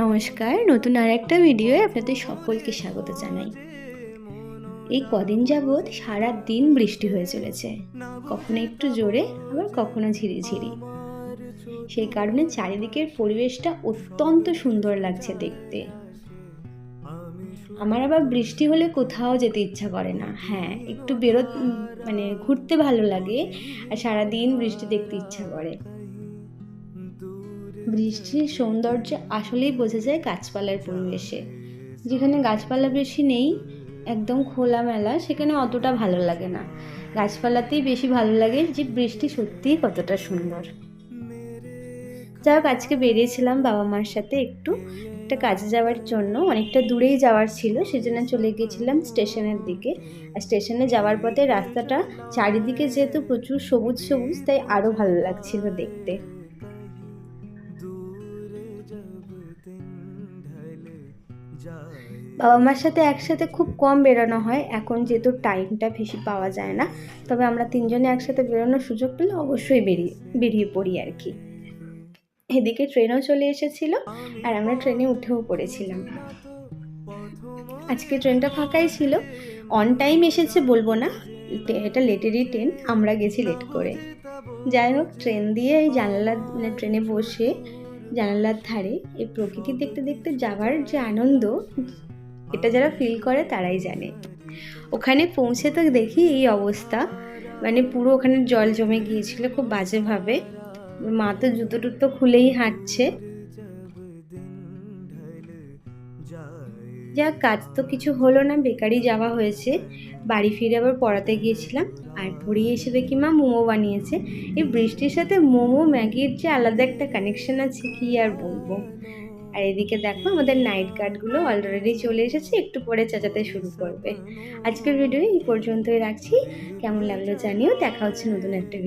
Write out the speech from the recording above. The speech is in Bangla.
নমস্কার, নতুন আরেকটা ভিডিওয়ে আপনাদের সকলকে স্বাগত জানাই। এই কদিন যাবৎ সারা দিন বৃষ্টি হয়ে চলেছে, কখনো একটু জোরে আবার কখনো ঝিরিঝিরি। সেই কারণে চারিদিকের পরিবেশটা অত্যন্ত সুন্দর লাগছে দেখতে। আমার আবার বৃষ্টি হলে কোথাও যেতে ইচ্ছা করে না। হ্যাঁ, একটু ঘুরতে ভালো লাগে, আর সারাদিন বৃষ্টি দেখতে ইচ্ছা করে। বৃষ্টির সৌন্দর্য আসলেই বোঝা যায় গাছপালার পরিবেশে। যেখানে গাছপালা বেশি নেই, একদম খোলামেলা, সেখানে অতটা ভালো লাগে না। গাছপালাতেই বেশি ভালো লাগে যে বৃষ্টি সত্যিই কতটা সুন্দর। যাই হোক, আজকে বেরিয়েছিলাম বাবা মার সাথে একটা কাজে যাওয়ার জন্য। অনেকটা দূরেই যাওয়ার ছিল, সেজন্য চলে গিয়েছিলাম স্টেশনের দিকে। আর স্টেশনে যাওয়ার পথে রাস্তাটা চারিদিকে যেহেতু প্রচুর সবুজ সবুজ, তাই আরও ভালো লাগছিল দেখতে। বাবা মার সাথে একসাথে খুব কম বেরোনো হয় এখন, যেহেতু টাইমটা বেশি পাওয়া যায় না। তবে আমরা তিনজনে একসাথে বেরোনোর সুযোগ পেলে অবশ্যই বেরিয়ে পড়ি আর কি। এদিকে ট্রেনও চলে এসেছিল, আর আমরা ট্রেনে উঠেও পড়েছিলাম। আজকে ট্রেনটা ফাঁকাই ছিল, অন টাইম এসেছে বলবো না, এটা লেটেরই ট্রেন, আমরা গেছি লেট করে। যাই হোক, ট্রেন দিয়ে এই ট্রেনে বসে জানালার ধারে এই প্রকৃতি দেখতে দেখতে যাওয়ার যে আনন্দ, এটা যারা ফিল করে তারাই জানে। ওখানে পৌঁছে তো দেখি এই অবস্থা, পুরো ওখানে জল জমে গিয়েছিল খুব বাজেভাবে। মা তো জুতো টুতো খুলেই হাঁটছে। যা কাজ তো কিছু হলো না, বেকারই যাওয়া হয়েছে। বাড়ি ফিরে আবার পড়াতে গিয়েছিলাম, আর পড়িয়ে এসে দেখি মা মোমো বানিয়েছে। এই বৃষ্টির সাথে মোমো ম্যাগির যে আলাদা একটা কানেকশন আছে, কি আর বলবো। আর এদিকে দেখো, আমাদের নাইট গার্ডগুলো অলরেডি চলে এসেছে, একটু পরে চেঁচাতে শুরু করবে। আজকের ভিডিও এই পর্যন্তই রাখছি। কেমন লাগলো জানিও। দেখা হচ্ছে নতুন একটা